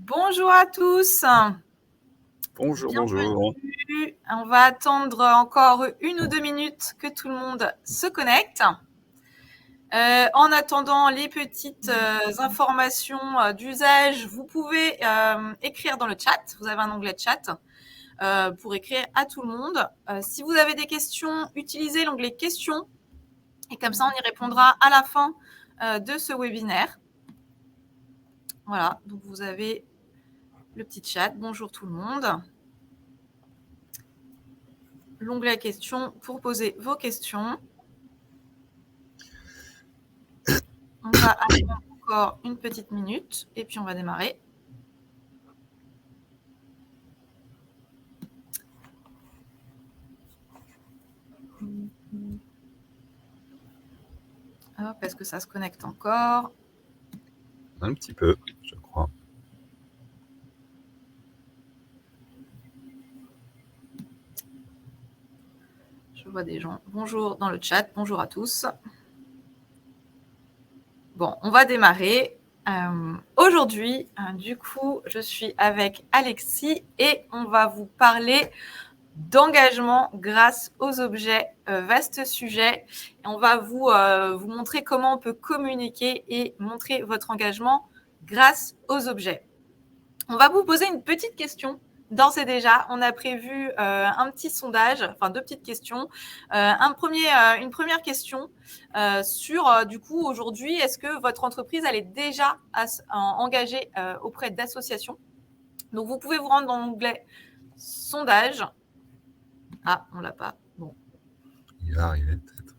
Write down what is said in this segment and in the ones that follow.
Bonjour à tous. Bonjour, bonjour. Bienvenue. On va attendre encore 1 ou 2 minutes que tout le monde se connecte. En attendant les petites informations d'usage, vous pouvez écrire dans le chat. Vous avez un onglet chat pour écrire à tout le monde. Si vous avez des questions, utilisez l'onglet questions et comme ça, on y répondra à la fin de ce webinaire. Voilà, donc vous avez le petit chat. Bonjour tout le monde. L'onglet questions pour poser vos questions. On va attendre encore une petite minute et puis on va démarrer. Hop, est-ce que ça se connecte encore? Un petit peu, je crois. Je vois des gens. Bonjour dans le chat. Bonjour à tous. Bon, on va démarrer. Aujourd'hui, du coup, je suis avec Alexis et on va vous parler d'engagement grâce aux objets. Vaste sujet. Et on va vous montrer comment on peut communiquer et montrer votre engagement grâce aux objets. On va vous poser une petite question. D'ores et déjà, on a prévu un petit sondage, enfin 2 petites questions. Une première question sur, du coup, aujourd'hui, est-ce que votre entreprise, elle est déjà engagée auprès d'associations? Donc, vous pouvez vous rendre dans l'onglet sondage. Ah, on l'a pas. Bon. Il va arriver peut-être.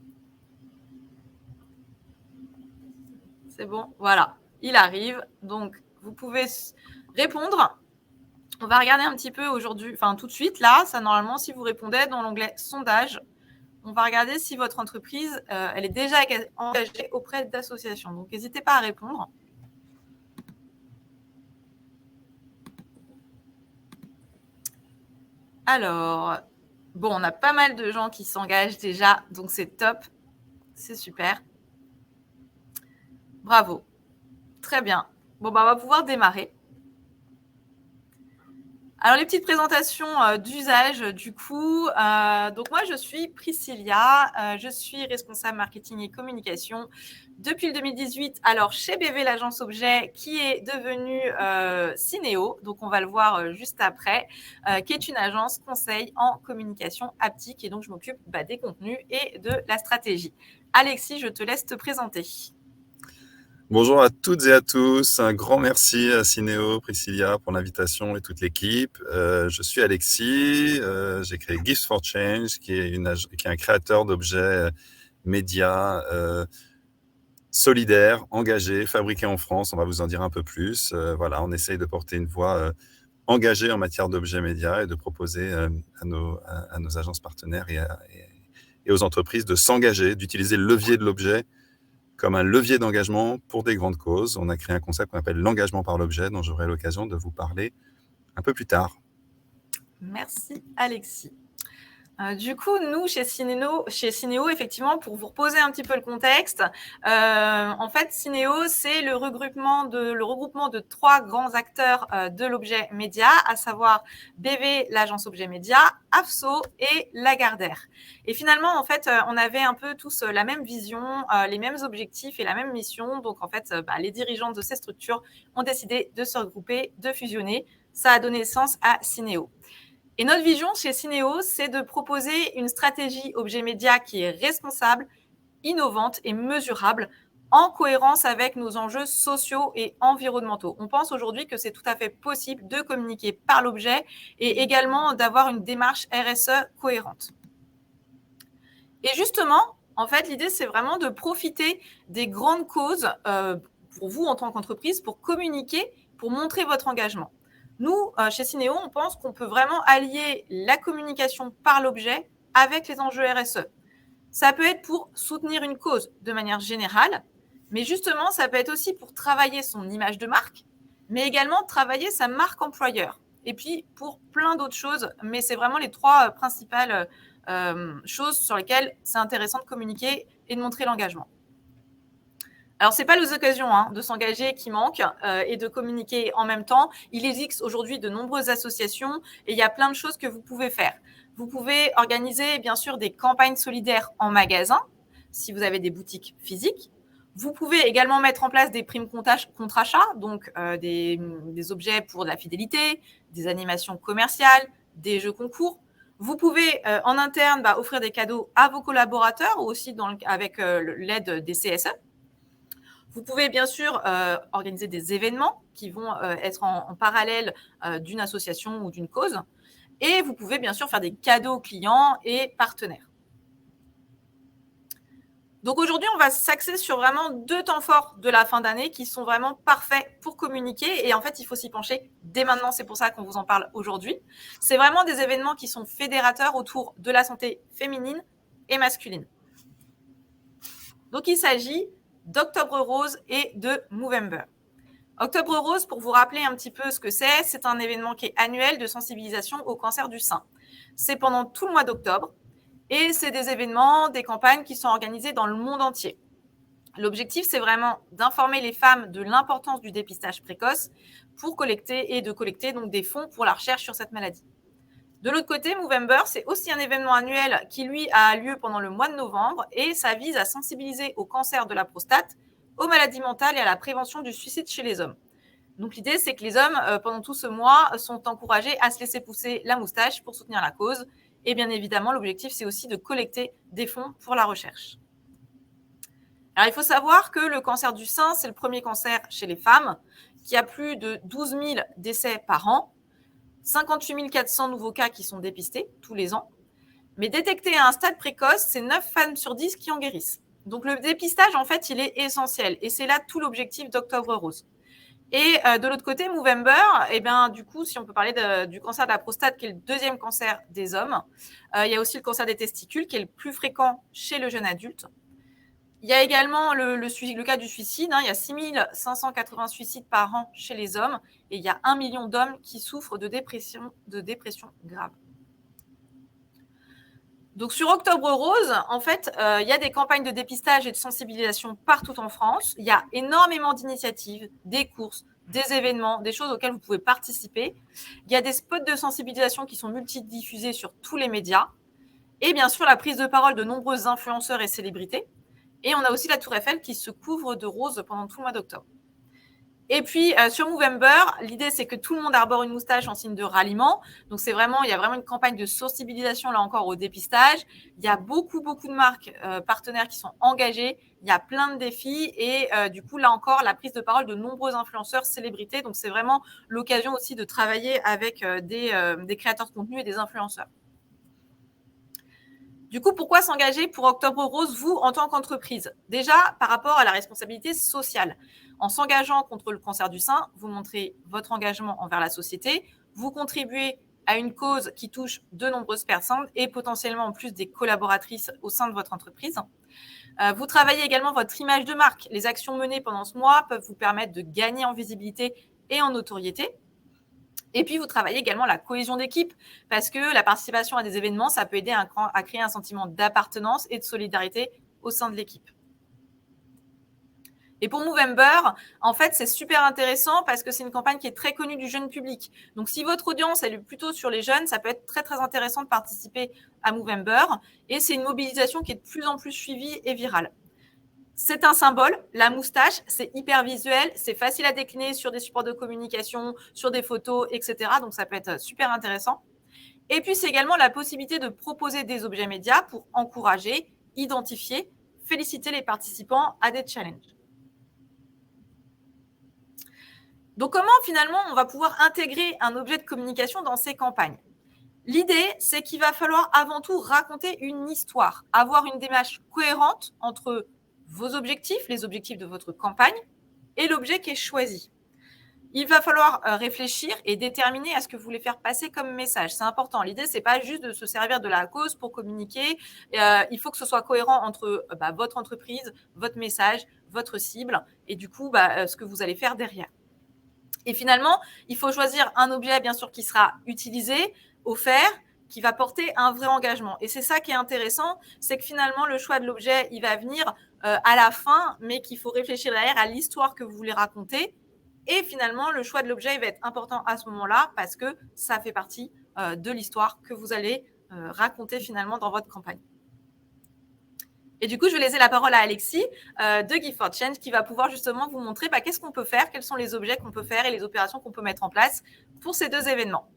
C'est bon, voilà, il arrive. Donc, vous pouvez répondre. On va regarder un petit peu aujourd'hui, enfin tout de suite, là, ça normalement, si vous répondez dans l'onglet sondage, on va regarder si votre entreprise, elle est déjà engagée auprès d'associations. Donc, n'hésitez pas à répondre. Alors, bon, on a pas mal de gens qui s'engagent déjà, donc c'est top, c'est super. Bravo, très bien. Bon, bah, on va pouvoir démarrer. Alors, les petites présentations d'usage, du coup. Donc, moi, je suis Priscilla. Je suis responsable marketing et communication depuis le 2018. Alors, chez BV, l'agence objet, qui est devenue Cinéo. Donc, on va le voir juste après, qui est une agence conseil en communication haptique. Et donc, je m'occupe des contenus et de la stratégie. Alexis, je te laisse te présenter. Bonjour à toutes et à tous. Un grand merci à Cinéo, Priscilla pour l'invitation et toute l'équipe. Je suis Alexis. J'ai créé Gifts for Change, qui est un créateur d'objets médias solidaires, engagés, fabriqués en France. On va vous en dire un peu plus. Voilà, on essaye de porter une voix engagée en matière d'objets médias et de proposer à nos agences partenaires et aux entreprises de s'engager, d'utiliser le levier de l'objet comme un levier d'engagement pour des grandes causes. On a créé un concept qu'on appelle l'engagement par l'objet, dont j'aurai l'occasion de vous parler un peu plus tard. Merci Alexis. Du coup, nous, chez Cinéo, effectivement, pour vous reposer un petit peu le contexte, en fait, Cinéo, c'est le regroupement de 3 grands acteurs de l'objet média, à savoir BV, l'agence objet média, AFSO et Lagardère. Et finalement, en fait, on avait un peu tous la même vision, les mêmes objectifs et la même mission. Donc, en fait, les dirigeants de ces structures ont décidé de se regrouper, de fusionner. Ça a donné sens à Cinéo. Et notre vision chez Cinéo, c'est de proposer une stratégie objet média qui est responsable, innovante et mesurable, en cohérence avec nos enjeux sociaux et environnementaux. On pense aujourd'hui que c'est tout à fait possible de communiquer par l'objet et également d'avoir une démarche RSE cohérente. Et justement, en fait, l'idée, c'est vraiment de profiter des grandes causes pour vous en tant qu'entreprise, pour communiquer, pour montrer votre engagement. Nous, chez Cinéo, on pense qu'on peut vraiment allier la communication par l'objet avec les enjeux RSE. Ça peut être pour soutenir une cause de manière générale, mais justement, ça peut être aussi pour travailler son image de marque, mais également travailler sa marque employeur. Et puis, pour plein d'autres choses, mais c'est vraiment les 3 principales choses sur lesquelles c'est intéressant de communiquer et de montrer l'engagement. Alors, ce n'est pas les occasions de s'engager qui manquent et de communiquer en même temps. Il existe aujourd'hui de nombreuses associations et il y a plein de choses que vous pouvez faire. Vous pouvez organiser, bien sûr, des campagnes solidaires en magasin, si vous avez des boutiques physiques. Vous pouvez également mettre en place des primes contre achat, donc des objets pour de la fidélité, des animations commerciales, des jeux concours. Vous pouvez en interne offrir des cadeaux à vos collaborateurs ou aussi avec l'aide des CSE. Vous pouvez bien sûr organiser des événements qui vont être en parallèle d'une association ou d'une cause. Et vous pouvez bien sûr faire des cadeaux aux clients et partenaires. Donc aujourd'hui, on va s'axer sur vraiment 2 temps forts de la fin d'année qui sont vraiment parfaits pour communiquer. Et en fait, il faut s'y pencher dès maintenant. C'est pour ça qu'on vous en parle aujourd'hui. C'est vraiment des événements qui sont fédérateurs autour de la santé féminine et masculine. Donc, il s'agit d'Octobre Rose et de Movember. Octobre Rose, pour vous rappeler un petit peu ce que c'est un événement qui est annuel de sensibilisation au cancer du sein. C'est pendant tout le mois d'octobre et c'est des événements, des campagnes qui sont organisées dans le monde entier. L'objectif, c'est vraiment d'informer les femmes de l'importance du dépistage précoce pour collecter donc des fonds pour la recherche sur cette maladie. De l'autre côté, Movember, c'est aussi un événement annuel qui, lui, a lieu pendant le mois de novembre et ça vise à sensibiliser au cancer de la prostate, aux maladies mentales et à la prévention du suicide chez les hommes. Donc l'idée, c'est que les hommes, pendant tout ce mois, sont encouragés à se laisser pousser la moustache pour soutenir la cause. Et bien évidemment, l'objectif, c'est aussi de collecter des fonds pour la recherche. Alors, il faut savoir que le cancer du sein, c'est le premier cancer chez les femmes, qui a plus de 12 000 décès par an, 58 400 nouveaux cas qui sont dépistés tous les ans. Mais détecté à un stade précoce, c'est 9 femmes sur 10 qui en guérissent. Donc le dépistage, en fait, il est essentiel. Et c'est là tout l'objectif d'Octobre Rose. Et de l'autre côté, Movember, du coup, si on peut parler du cancer de la prostate, qui est le deuxième cancer des hommes, il y a aussi le cancer des testicules, qui est le plus fréquent chez le jeune adulte. Il y a également le cas du suicide. Il y a 6 580 suicides par an chez les hommes et il y a 1 million d'hommes qui souffrent de dépression grave. Donc, sur Octobre Rose, en fait, il y a des campagnes de dépistage et de sensibilisation partout en France. Il y a énormément d'initiatives, des courses, des événements, des choses auxquelles vous pouvez participer. Il y a des spots de sensibilisation qui sont multidiffusés sur tous les médias. Et bien sûr, la prise de parole de nombreux influenceurs et célébrités. Et on a aussi la Tour Eiffel qui se couvre de rose pendant tout le mois d'octobre. Et puis, sur Movember, l'idée, c'est que tout le monde arbore une moustache en signe de ralliement. Donc, il y a vraiment une campagne de sensibilisation, là encore, au dépistage. Il y a beaucoup de marques partenaires qui sont engagées. Il y a plein de défis. Et du coup, là encore, la prise de parole de nombreux influenceurs, célébrités. Donc, c'est vraiment l'occasion aussi de travailler avec des créateurs de contenu et des influenceurs. Du coup, pourquoi s'engager pour Octobre Rose, vous, en tant qu'entreprise? Déjà, par rapport à la responsabilité sociale. En s'engageant contre le cancer du sein, vous montrez votre engagement envers la société, vous contribuez à une cause qui touche de nombreuses personnes et potentiellement en plus des collaboratrices au sein de votre entreprise. Vous travaillez également votre image de marque. Les actions menées pendant ce mois peuvent vous permettre de gagner en visibilité et en notoriété. Et puis, vous travaillez également la cohésion d'équipe parce que la participation à des événements, ça peut aider à créer un sentiment d'appartenance et de solidarité au sein de l'équipe. Et pour Movember, en fait, c'est super intéressant parce que c'est une campagne qui est très connue du jeune public. Donc, si votre audience elle est plutôt sur les jeunes, ça peut être très, très intéressant de participer à Movember. Et c'est une mobilisation qui est de plus en plus suivie et virale. C'est un symbole, la moustache, c'est hyper visuel, c'est facile à décliner sur des supports de communication, sur des photos, etc. Donc, ça peut être super intéressant. Et puis, c'est également la possibilité de proposer des objets médias pour encourager, identifier, féliciter les participants à des challenges. Donc, comment finalement on va pouvoir intégrer un objet de communication dans ces campagnes? L'idée, c'est qu'il va falloir avant tout raconter une histoire, avoir une démarche cohérente entre vos objectifs, les objectifs de votre campagne et l'objet qui est choisi. Il va falloir réfléchir et déterminer à ce que vous voulez faire passer comme message. C'est important. L'idée, ce n'est pas juste de se servir de la cause pour communiquer. Il faut que ce soit cohérent entre votre entreprise, votre message, votre cible et du coup, ce que vous allez faire derrière. Et finalement, il faut choisir un objet, bien sûr, qui sera utilisé, offert, qui va porter un vrai engagement. Et c'est ça qui est intéressant, c'est que finalement, le choix de l'objet, il va venir à la fin, mais qu'il faut réfléchir derrière à l'histoire que vous voulez raconter. Et finalement, le choix de l'objet va être important à ce moment-là parce que ça fait partie de l'histoire que vous allez raconter finalement dans votre campagne. Et du coup, je vais laisser la parole à Alexis de Give for Change qui va pouvoir justement vous montrer qu'est-ce qu'on peut faire, quels sont les objets qu'on peut faire et les opérations qu'on peut mettre en place pour ces deux événements.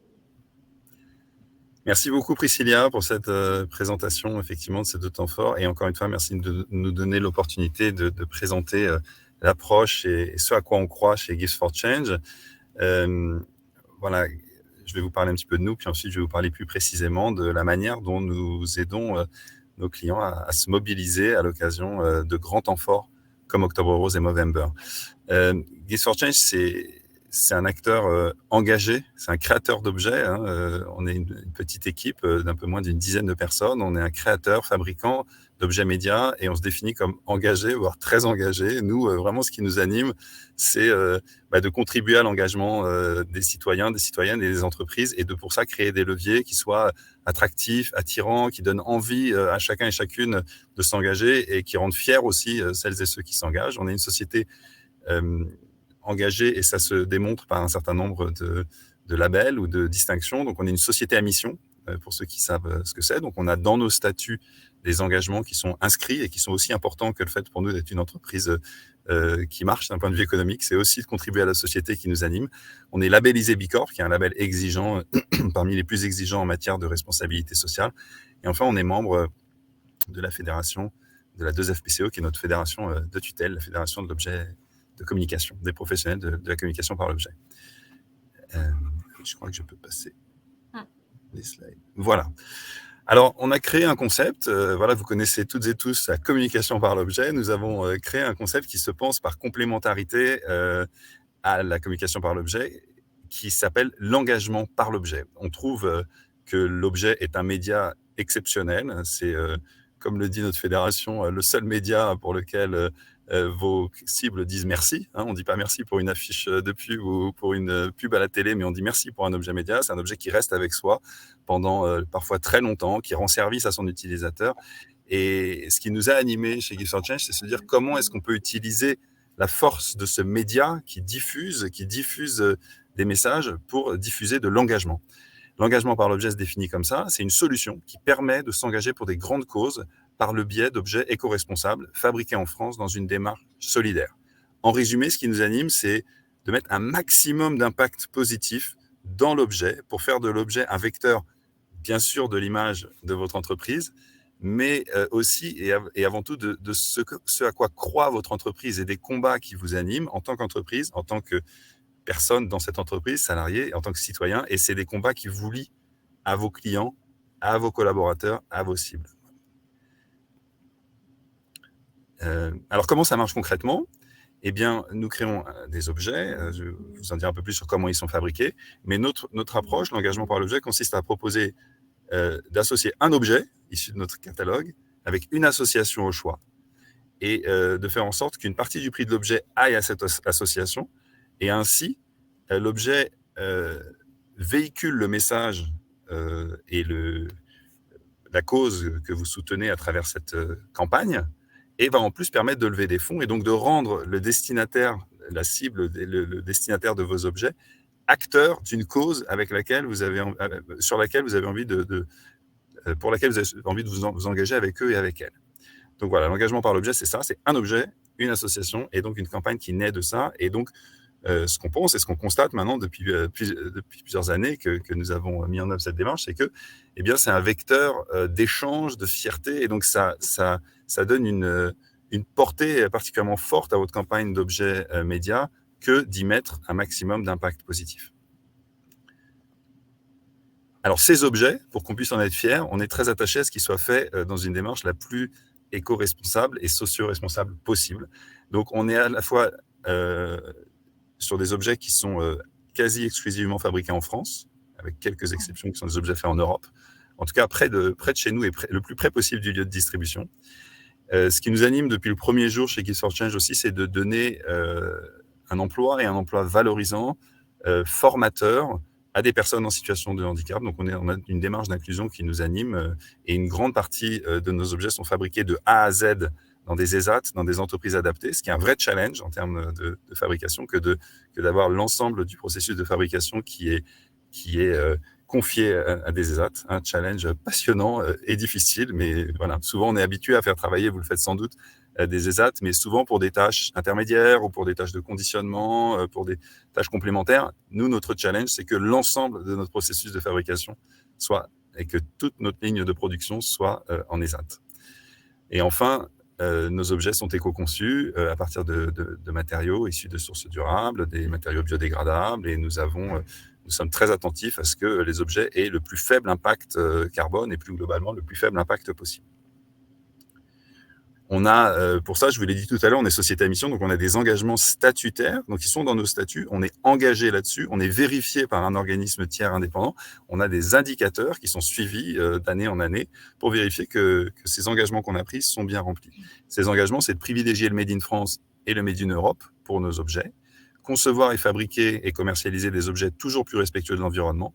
Merci beaucoup Priscilla pour cette présentation effectivement de ces deux temps forts et encore une fois merci de nous donner l'opportunité de présenter l'approche et ce à quoi on croit chez Give for Change. Voilà, je vais vous parler un petit peu de nous puis ensuite je vais vous parler plus précisément de la manière dont nous aidons nos clients à se mobiliser à l'occasion de grands temps forts comme Octobre Rose et Movember. Give for Change, c'est un acteur engagé, c'est un créateur d'objets. On est une petite équipe d'un peu moins d'une dizaine de personnes. On est un créateur, fabricant d'objets médias et on se définit comme engagé, voire très engagé. Nous, vraiment, ce qui nous anime, c'est de contribuer à l'engagement des citoyens, des citoyennes et des entreprises et de pour ça créer des leviers qui soient attractifs, attirants, qui donnent envie à chacun et chacune de s'engager et qui rendent fiers aussi celles et ceux qui s'engagent. On est une société engagée et ça se démontre par un certain nombre de labels ou de distinctions. Donc, on est une société à mission, pour ceux qui savent ce que c'est. Donc, on a dans nos statuts des engagements qui sont inscrits et qui sont aussi importants que le fait pour nous d'être une entreprise qui marche d'un point de vue économique. C'est aussi de contribuer à la société qui nous anime. On est labellisé B Corp, qui est un label exigeant, parmi les plus exigeants en matière de responsabilité sociale. Et enfin, on est membre de la fédération de la 2FPCO, qui est notre fédération de tutelle, la fédération de l'objet de communication, des professionnels de la communication par l'objet. Je crois que je peux passer les slides. Voilà. Alors, on a créé un concept. Voilà, vous connaissez toutes et tous la communication par l'objet. Nous avons créé un concept qui se pense par complémentarité à la communication par l'objet, qui s'appelle l'engagement par l'objet. On trouve que l'objet est un média exceptionnel. C'est, comme le dit notre fédération, le seul média pour lequel vos cibles disent merci. On ne dit pas merci pour une affiche de pub ou pour une pub à la télé, mais on dit merci pour un objet média. C'est un objet qui reste avec soi pendant parfois très longtemps, qui rend service à son utilisateur. Et ce qui nous a animés chez Give for Change, c'est se dire comment est-ce qu'on peut utiliser la force de ce média qui diffuse des messages pour diffuser de l'engagement. L'engagement par l'objet se définit comme ça. C'est une solution qui permet de s'engager pour des grandes causes par le biais d'objets éco-responsables fabriqués en France dans une démarche solidaire. En résumé, ce qui nous anime, c'est de mettre un maximum d'impact positif dans l'objet pour faire de l'objet un vecteur, bien sûr, de l'image de votre entreprise, mais aussi et avant tout de ce à quoi croit votre entreprise et des combats qui vous animent en tant qu'entreprise, en tant que personne dans cette entreprise, salarié, en tant que citoyen, et c'est des combats qui vous lient à vos clients, à vos collaborateurs, à vos cibles. Alors, comment ça marche concrètement ? Eh bien, nous créons des objets, je vais vous en dire un peu plus sur comment ils sont fabriqués, mais notre approche, l'engagement par l'objet, consiste à proposer d'associer un objet issu de notre catalogue avec une association au choix et de faire en sorte qu'une partie du prix de l'objet aille à cette association et ainsi l'objet véhicule le message et la cause que vous soutenez à travers cette campagne et va en plus permettre de lever des fonds et donc de rendre le destinataire, la cible, le destinataire de vos objets, acteur d'une cause avec laquelle sur laquelle vous avez envie pour laquelle vous avez envie de vous engager avec eux et avec elles. Donc voilà, l'engagement par l'objet, c'est ça, c'est un objet, une association et donc une campagne qui naît de ça. Et donc, ce qu'on pense et ce qu'on constate maintenant depuis plusieurs années que nous avons mis en œuvre cette démarche, c'est que c'est un vecteur d'échange, de fierté, et donc ça donne une portée particulièrement forte à votre campagne d'objets médias que d'y mettre un maximum d'impact positif. Alors ces objets, pour qu'on puisse en être fier, on est très attaché à ce qu'ils soient faits dans une démarche la plus éco-responsable et socio-responsable possible. Donc on est à la fois sur des objets qui sont quasi exclusivement fabriqués en France, avec quelques exceptions qui sont des objets faits en Europe, en tout cas près de chez nous et le plus près possible du lieu de distribution. Ce qui nous anime depuis le premier jour chez Give for Change aussi, c'est de donner un emploi et un emploi valorisant, formateur à des personnes en situation de handicap. Donc on a une démarche d'inclusion qui nous anime et une grande partie de nos objets sont fabriqués de A à Z dans des ESAT, dans des entreprises adaptées, ce qui est un vrai challenge en termes de fabrication que d'avoir l'ensemble du processus de fabrication qui est confié à des ESAT. Un challenge passionnant et difficile, mais voilà, souvent on est habitué à faire travailler, vous le faites sans doute, des ESAT, mais souvent pour des tâches intermédiaires ou pour des tâches de conditionnement, pour des tâches complémentaires. Nous, notre challenge, c'est que l'ensemble de notre processus de fabrication soit, et que toute notre ligne de production soit en ESAT. Et enfin, nos objets sont éco-conçus à partir de matériaux issus de sources durables, des matériaux biodégradables, et nous sommes très attentifs à ce que les objets aient le plus faible impact carbone et plus globalement le plus faible impact possible. On a, pour ça, je vous l'ai dit tout à l'heure, on est société à mission, donc on a des engagements statutaires, donc ils sont dans nos statuts, on est engagé là-dessus, on est vérifié par un organisme tiers indépendant, on a des indicateurs qui sont suivis d'année en année pour vérifier que ces engagements qu'on a pris sont bien remplis. Ces engagements, c'est de privilégier le Made in France et le Made in Europe pour nos objets, concevoir et fabriquer et commercialiser des objets toujours plus respectueux de l'environnement,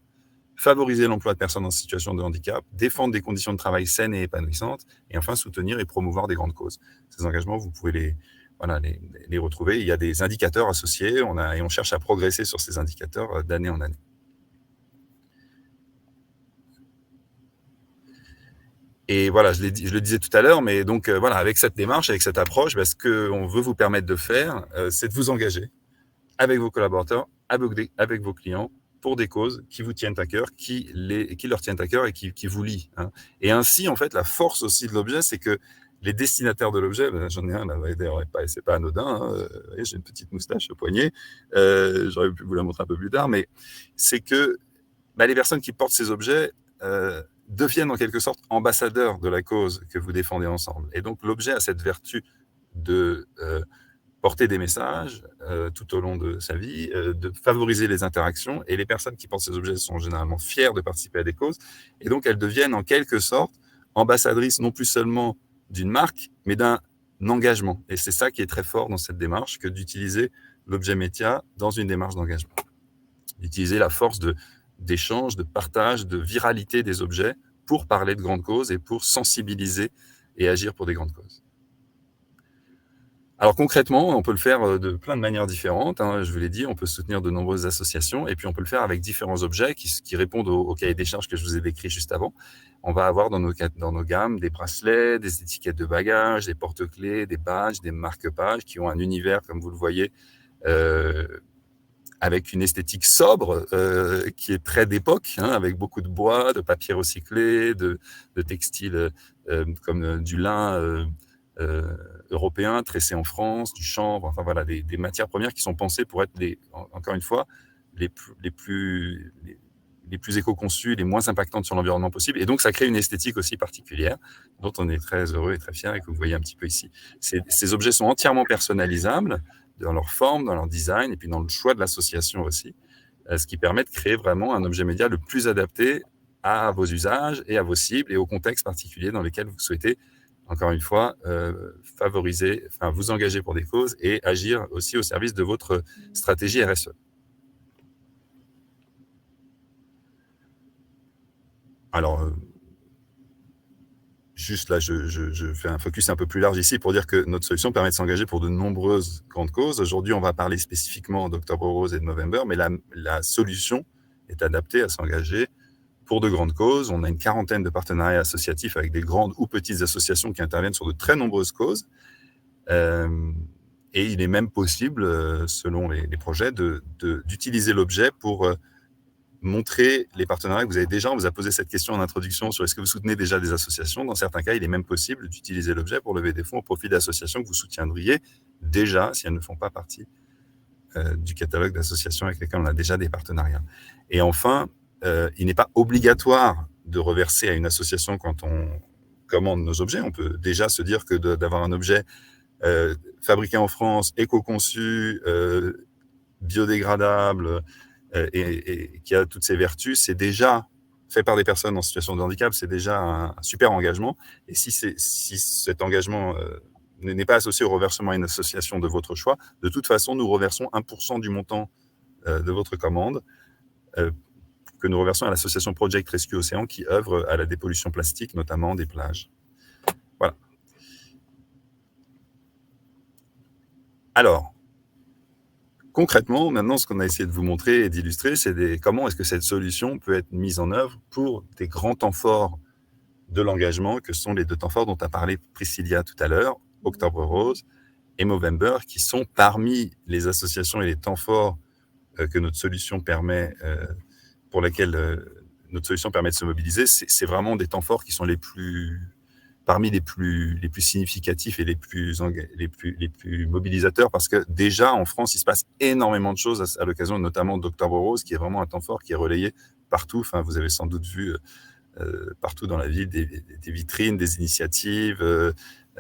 favoriser l'emploi de personnes en situation de handicap, défendre des conditions de travail saines et épanouissantes, et enfin soutenir et promouvoir des grandes causes. Ces engagements, vous pouvez les retrouver. Il y a des indicateurs associés, et on cherche à progresser sur ces indicateurs d'année en année. Et voilà, je le disais tout à l'heure, mais donc voilà, avec cette démarche, avec cette approche, ce qu'on veut vous permettre de faire, c'est de vous engager avec vos collaborateurs, avec vos clients, pour des causes qui vous tiennent à cœur, qui leur tiennent à cœur et qui vous lient. Hein. Et ainsi, en fait, la force aussi de l'objet, c'est que les destinataires de l'objet, j'en ai un là, d'ailleurs, c'est pas anodin, hein, j'ai une petite moustache au poignet, j'aurais pu vous la montrer un peu plus tard, mais c'est que les personnes qui portent ces objets deviennent en quelque sorte ambassadeurs de la cause que vous défendez ensemble. Et donc, l'objet a cette vertu de porter des messages tout au long de sa vie, de favoriser les interactions, et les personnes qui portent ces objets sont généralement fières de participer à des causes, et donc elles deviennent en quelque sorte ambassadrices non plus seulement d'une marque, mais d'un engagement. Et c'est ça qui est très fort dans cette démarche, que d'utiliser l'objet média dans une démarche d'engagement. D'utiliser la force d'échange, de partage, de viralité des objets pour parler de grandes causes et pour sensibiliser et agir pour des grandes causes. Alors concrètement, on peut le faire de plein de manières différentes. Hein, je vous l'ai dit, on peut soutenir de nombreuses associations, et puis on peut le faire avec différents objets qui répondent au cahier des charges que je vous ai décrit juste avant. On va avoir dans nos gammes des bracelets, des étiquettes de bagages, des porte-clés, des badges, des marque-pages qui ont un univers, comme vous le voyez, avec une esthétique sobre qui est très d'époque, hein, avec beaucoup de bois, de papier recyclé, de textiles comme du lin européen tressé en France, du chanvre, enfin voilà, des matières premières qui sont pensées pour être, encore une fois, les plus éco-conçues, les moins impactantes sur l'environnement possible. Et donc, ça crée une esthétique aussi particulière, dont on est très heureux et très fiers, et que vous voyez un petit peu ici. Ces objets sont entièrement personnalisables dans leur forme, dans leur design, et puis dans le choix de l'association aussi, ce qui permet de créer vraiment un objet média le plus adapté à vos usages et à vos cibles et au contexte particulier dans lesquels vous souhaitez, encore une fois, vous engager pour des causes et agir aussi au service de votre stratégie RSE. Alors, juste là, je fais un focus un peu plus large ici pour dire que notre solution permet de s'engager pour de nombreuses grandes causes. Aujourd'hui, on va parler spécifiquement d'Octobre Rose et de Movember, mais la solution est adaptée à s'engager pour de grandes causes. On a une 40aine de partenariats associatifs avec des grandes ou petites associations qui interviennent sur de très nombreuses causes. Et il est même possible, selon les projets, d'utiliser l'objet pour montrer les partenariats que vous avez déjà. On vous a posé cette question en introduction sur est-ce que vous soutenez déjà des associations. Dans certains cas, il est même possible d'utiliser l'objet pour lever des fonds au profit d'associations que vous soutiendriez déjà si elles ne font pas partie du catalogue d'associations avec lesquelles on a déjà des partenariats. Et enfin, il n'est pas obligatoire de reverser à une association quand on commande nos objets. On peut déjà se dire que d'avoir un objet fabriqué en France, éco-conçu, biodégradable et qui a toutes ces vertus, c'est déjà fait par des personnes en situation de handicap, c'est déjà un super engagement. Et si cet engagement n'est pas associé au reversement à une association de votre choix, de toute façon, nous reversons 1% du montant de votre commande que nous reversons à l'association Project Rescue Océan qui œuvre à la dépollution plastique, notamment des plages. Voilà. Alors, concrètement, maintenant, ce qu'on a essayé de vous montrer et d'illustrer, c'est comment est-ce que cette solution peut être mise en œuvre pour des grands temps forts de l'engagement, que sont les 2 temps forts dont a parlé Priscilla tout à l'heure, Octobre Rose et Movember, qui sont parmi les associations et les temps forts que notre solution permet, pour lesquels notre solution permet de se mobiliser. C'est vraiment des temps forts qui sont parmi les plus significatifs et les plus mobilisateurs, parce que déjà en France, il se passe énormément de choses à l'occasion notamment d'Octobre Rose, qui est vraiment un temps fort qui est relayé partout. Enfin, vous avez sans doute vu partout dans la ville des vitrines, des initiatives,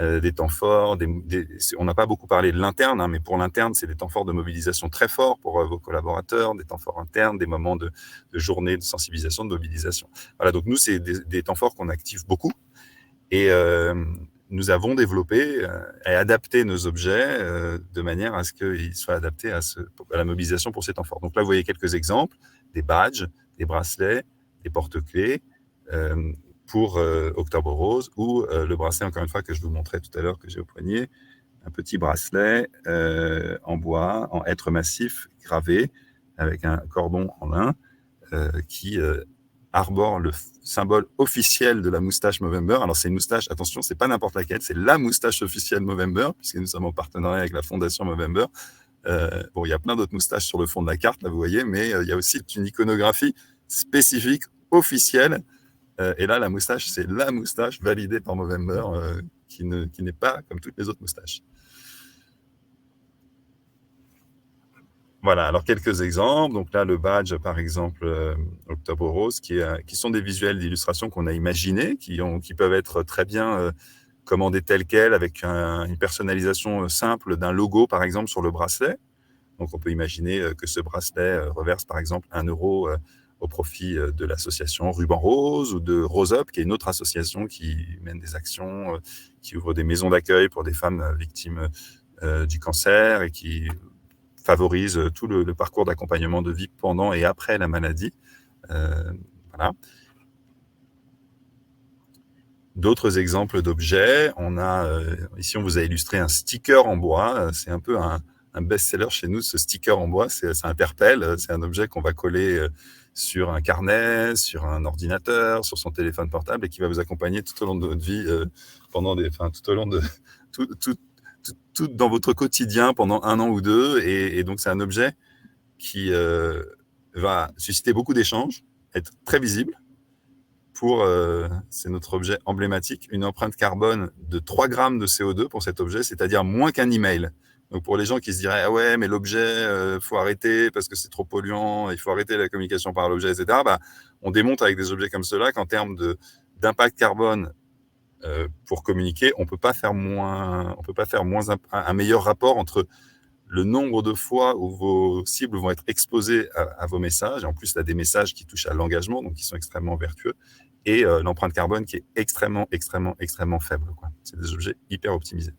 des temps forts. On n'a pas beaucoup parlé de l'interne, mais pour l'interne, c'est des temps forts de mobilisation très forts pour vos collaborateurs, des temps forts internes, des moments de journée de sensibilisation, de mobilisation. Voilà, donc nous, c'est des temps forts qu'on active beaucoup. Et nous avons développé et adapté nos objets de manière à ce qu'ils soient adaptés à la mobilisation pour ces temps forts. Donc là, vous voyez quelques exemples, des badges, des bracelets, des porte-clés pour Octobre Rose, ou le bracelet, encore une fois, que je vous montrais tout à l'heure, que j'ai au poignet, un petit bracelet en bois, en hêtre massif, gravé, avec un cordon en lin, qui arbore le symbole officiel de la moustache Movember. Alors, c'est une moustache, attention, c'est pas n'importe laquelle, c'est la moustache officielle Movember, puisque nous sommes en partenariat avec la Fondation Movember. Bon, il y a plein d'autres moustaches sur le fond de la carte, là, vous voyez, mais il y a aussi une iconographie spécifique, officielle. Et là, la moustache, c'est la moustache validée par Movember, qui n'est pas comme toutes les autres moustaches. Voilà, alors quelques exemples. Donc là, le badge, par exemple, Octobre Rose, qui sont des visuels d'illustration qu'on a imaginés, qui peuvent être très bien commandés tels quels, avec une personnalisation simple d'un logo, par exemple, sur le bracelet. Donc, on peut imaginer que ce bracelet reverse, par exemple, 1 euro au profit de l'association Ruban Rose ou de Rose Up, qui est une autre association qui mène des actions, qui ouvre des maisons d'accueil pour des femmes victimes du cancer et qui favorise tout le parcours d'accompagnement de vie pendant et après la maladie. Voilà. D'autres exemples d'objets. Ici, on vous a illustré un sticker en bois. C'est un peu un best-seller chez nous, ce sticker en bois. Ça interpelle. C'est un objet qu'on va coller sur un carnet, sur un ordinateur, sur son téléphone portable, et qui va vous accompagner tout au long de votre vie, tout au long de tout dans votre quotidien pendant 1 an ou 2. Et donc, c'est un objet qui va susciter beaucoup d'échanges, être très visible. C'est notre objet emblématique, une empreinte carbone de 3 grammes de CO2 pour cet objet, c'est-à-dire moins qu'un email. Donc, pour les gens qui se diraient « Ah ouais, mais l'objet, faut arrêter parce que c'est trop polluant, il faut arrêter la communication par l'objet, etc. » On démontre avec des objets comme cela qu'en termes d'impact carbone pour communiquer, on peut pas faire un meilleur rapport entre le nombre de fois où vos cibles vont être exposées à vos messages, et en plus, il y a des messages qui touchent à l'engagement, donc qui sont extrêmement vertueux, et l'empreinte carbone qui est extrêmement faible, quoi. C'est des objets hyper optimisés.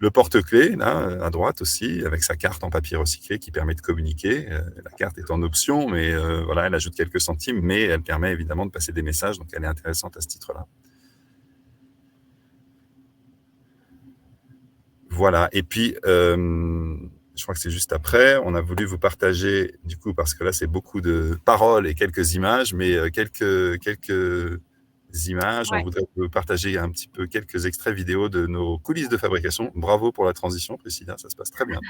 Le porte-clés, là, à droite aussi, avec sa carte en papier recyclé qui permet de communiquer. La carte est en option, mais voilà, elle ajoute quelques centimes, mais elle permet évidemment de passer des messages, donc elle est intéressante à ce titre-là. Voilà, et puis, je crois que c'est juste après, on a voulu vous partager, du coup, parce que là, c'est beaucoup de paroles et quelques images, mais quelques images. Ouais. On voudrait vous partager un petit peu quelques extraits vidéo de nos coulisses de fabrication. Bravo pour la transition, Priscilla, ça se passe très bien.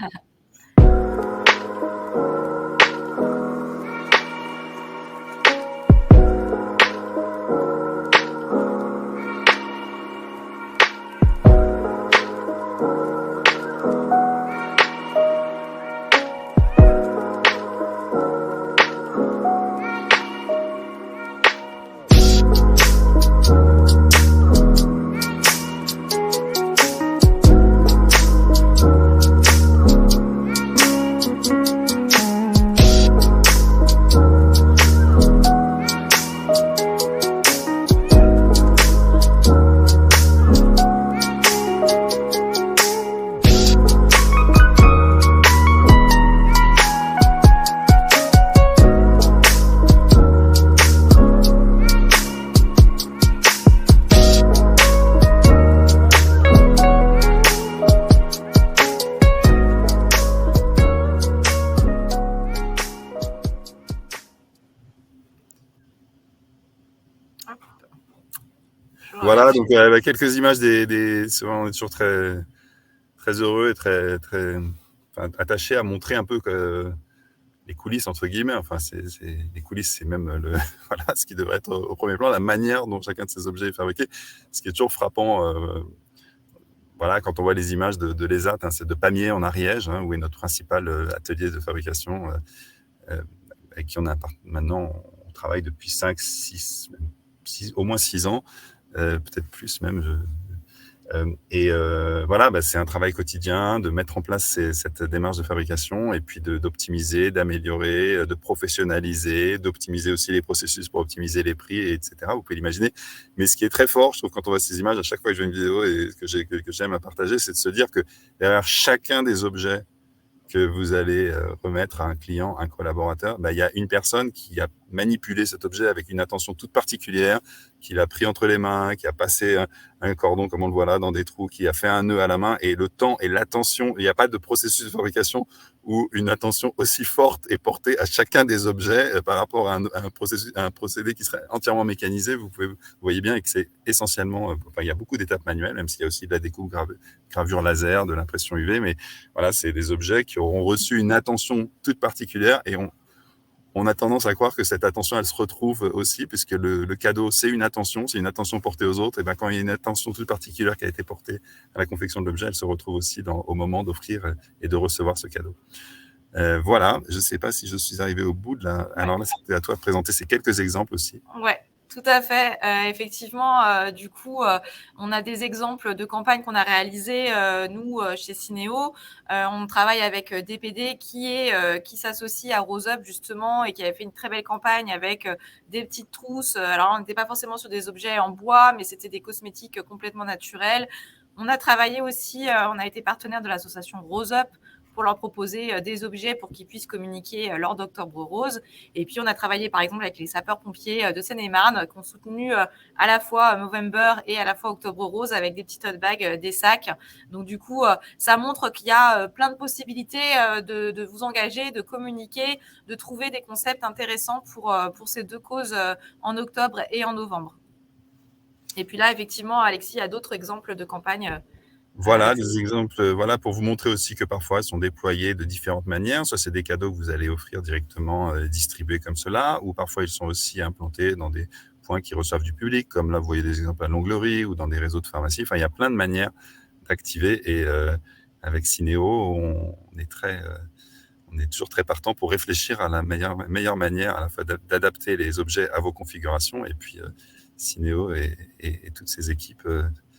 toujours Voilà, avec. donc quelques images on est toujours très, très heureux et très, très enfin, attachés à montrer un peu que les coulisses, entre guillemets. Enfin, les coulisses, c'est même voilà, ce qui devrait être au premier plan, la manière dont chacun de ces objets est fabriqué. Ce qui est toujours frappant, voilà, quand on voit les images de l'ESAT, hein, c'est de Pamiers en Ariège, hein, où est notre principal atelier de fabrication, avec qui maintenant, on travaille depuis 5, 6, au moins 6 ans, peut-être plus même. Voilà, c'est un travail quotidien de mettre en place cette démarche de fabrication et puis d'optimiser, d'améliorer, de professionnaliser, d'optimiser aussi les processus pour optimiser les prix, etc. Vous pouvez l'imaginer. Mais ce qui est très fort, je trouve, quand on voit ces images, à chaque fois que je vois une vidéo et que j'aime à partager, c'est de se dire que derrière chacun des objets que vous allez remettre à un client, un collaborateur, il y a une personne qui a manipulé cet objet avec une attention toute particulière, qui l'a pris entre les mains, qui a passé un cordon, comme on le voit là, dans des trous, qui a fait un nœud à la main, et le temps et l'attention, il n'y a pas de processus de fabrication où une attention aussi forte est portée à chacun des objets par rapport à un procédé qui serait entièrement mécanisé. Vous voyez bien que c'est essentiellement, il y a beaucoup d'étapes manuelles, même s'il y a aussi de la découpe, gravure laser, de l'impression UV, mais voilà, c'est des objets qui auront reçu une attention toute particulière et on a tendance à croire que cette attention, elle se retrouve aussi, puisque le cadeau, c'est une attention portée aux autres. Et quand il y a une attention toute particulière qui a été portée à la confection de l'objet, elle se retrouve aussi au moment d'offrir et de recevoir ce cadeau. Voilà, je ne sais pas si je suis arrivé au bout de la... Ouais. Alors là, c'était à toi de présenter ces quelques exemples aussi. Ouais. Tout à fait. Effectivement, du coup, on a des exemples de campagnes qu'on a réalisées, nous, chez Cinéo. On travaille avec DPD qui s'associe à Rose Up justement et qui avait fait une très belle campagne avec des petites trousses. Alors, on n'était pas forcément sur des objets en bois, mais c'était des cosmétiques complètement naturels. On a travaillé aussi, on a été partenaire de l'association Rose Up pour leur proposer des objets pour qu'ils puissent communiquer lors d'Octobre Rose. Et puis, on a travaillé, par exemple, avec les sapeurs-pompiers de Seine-et-Marne qui ont soutenu à la fois Movember et à la fois Octobre Rose avec des petites tote bags, des sacs. Donc, du coup, ça montre qu'il y a plein de possibilités de vous engager, de communiquer, de trouver des concepts intéressants pour ces deux causes en octobre et en novembre. Et puis là, effectivement, Alexis, il y a d'autres exemples de campagnes. Voilà, des exemples, voilà, pour vous montrer aussi que parfois, elles sont déployées de différentes manières. Soit c'est des cadeaux que vous allez offrir directement, distribués comme cela, ou parfois ils sont aussi implantés dans des points qui reçoivent du public, comme là, vous voyez des exemples à Longlery ou dans des réseaux de pharmacies. Enfin, il y a plein de manières d'activer et avec Cinéo, on est toujours très partant pour réfléchir à la meilleure manière à la fois d'adapter les objets à vos configurations. Et puis, Cinéo et toutes ses équipes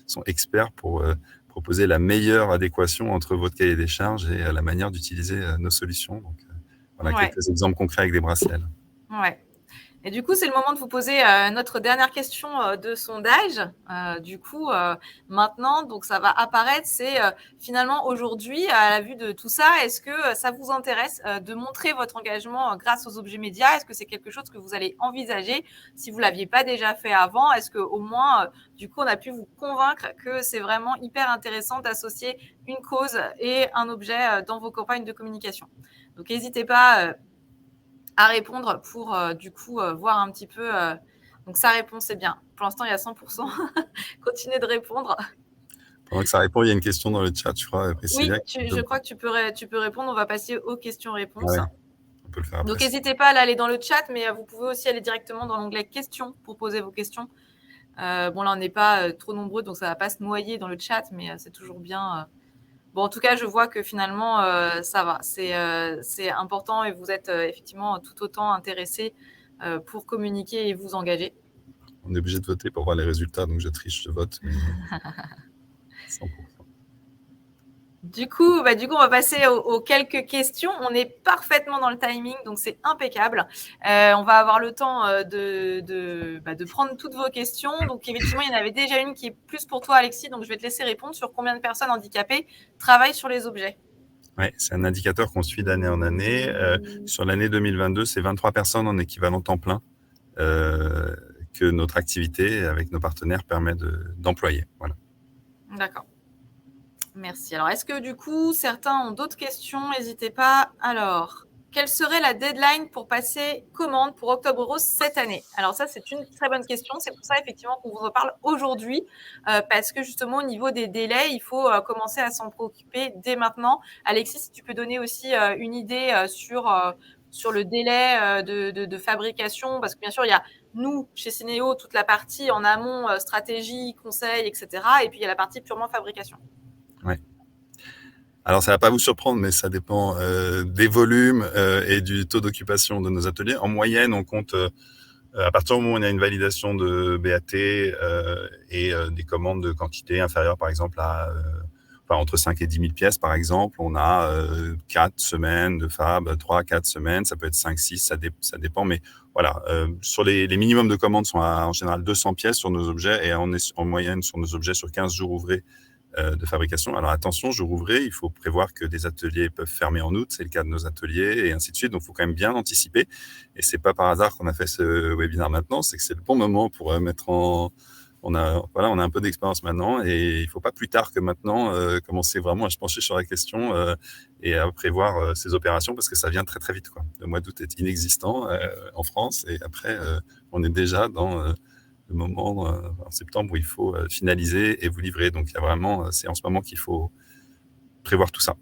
sont experts pour proposer la meilleure adéquation entre votre cahier des charges et la manière d'utiliser nos solutions. Donc, voilà quelques exemples concrets avec des bracelets. Ouais. Et du coup, c'est le moment de vous poser notre dernière question de sondage. Du coup, maintenant, donc ça va apparaître, c'est finalement aujourd'hui, à la vue de tout ça, est-ce que ça vous intéresse de montrer votre engagement grâce aux objets médias? Est-ce que c'est quelque chose que vous allez envisager si vous ne l'aviez pas déjà fait avant? Est-ce qu'au moins, du coup, on a pu vous convaincre que c'est vraiment hyper intéressant d'associer une cause et un objet dans vos campagnes de communication? Donc, n'hésitez pas à répondre pour du coup voir un petit peu. Donc sa réponse est bien. Pour l'instant, il y a 100%. Continuez de répondre. Pendant que ça répond, il y a une question dans le chat, je crois, Priscilla. Oui, je crois que tu peux répondre. On va passer aux questions-réponses. Ouais, on peut le faire après. Donc n'hésitez pas à aller dans le chat, mais vous pouvez aussi aller directement dans l'onglet questions pour poser vos questions. Bon, là, on n'est pas trop nombreux, donc ça ne va pas se noyer dans le chat, mais c'est toujours bien. Bon, en tout cas, je vois que finalement, ça va. C'est important et vous êtes effectivement tout autant intéressés pour communiquer et vous engager. On est obligé de voter pour voir les résultats, donc je triche, je vote. Mais 100%. Du coup, on va passer aux quelques questions. On est parfaitement dans le timing, donc c'est impeccable. On va avoir le temps de prendre toutes vos questions. Donc, effectivement, il y en avait déjà une qui est plus pour toi, Alexis. Donc, je vais te laisser répondre sur combien de personnes handicapées travaillent sur les objets. Oui, c'est un indicateur qu'on suit d'année en année. Sur l'année 2022, c'est 23 personnes en équivalent temps plein que notre activité avec nos partenaires permet d'employer. Voilà. D'accord. Merci. Alors, est-ce que du coup, certains ont d'autres questions? N'hésitez pas. Alors, quelle serait la deadline pour passer commande pour Octobre Rose cette année? Alors ça, c'est une très bonne question. C'est pour ça, effectivement, qu'on vous reparle aujourd'hui, parce que justement, au niveau des délais, il faut commencer à s'en préoccuper dès maintenant. Alexis, si tu peux donner aussi une idée sur le délai de fabrication, parce que bien sûr, il y a nous, chez Syneo, toute la partie en amont, stratégie, conseil, etc. Et puis, il y a la partie purement fabrication. Ouais. Alors, ça ne va pas vous surprendre, mais ça dépend des volumes et du taux d'occupation de nos ateliers. En moyenne, on compte, à partir du moment où on a une validation de BAT et des commandes de quantité inférieure, par exemple, à entre 5 et 10 000 pièces, par exemple, on a 4 semaines de fab, 3, 4 semaines, ça peut être 5, 6, ça dépend, mais voilà, sur les minimums de commandes sont en général 200 pièces sur nos objets et on est en moyenne sur nos objets sur 15 jours ouvrés de fabrication. Alors attention, jour ouvré, il faut prévoir que des ateliers peuvent fermer en août, c'est le cas de nos ateliers et ainsi de suite, donc il faut quand même bien anticiper. Et c'est pas par hasard qu'on a fait ce webinaire maintenant, c'est que c'est le bon moment pour mettre en... On a un peu d'expérience maintenant et il ne faut pas plus tard que maintenant commencer vraiment à se pencher sur la question et à prévoir ces opérations parce que ça vient très très vite, quoi. Le mois d'août est inexistant en France et après on est déjà dans le moment en septembre où il faut finaliser et vous livrer. Donc il y a vraiment, c'est en ce moment qu'il faut prévoir tout ça.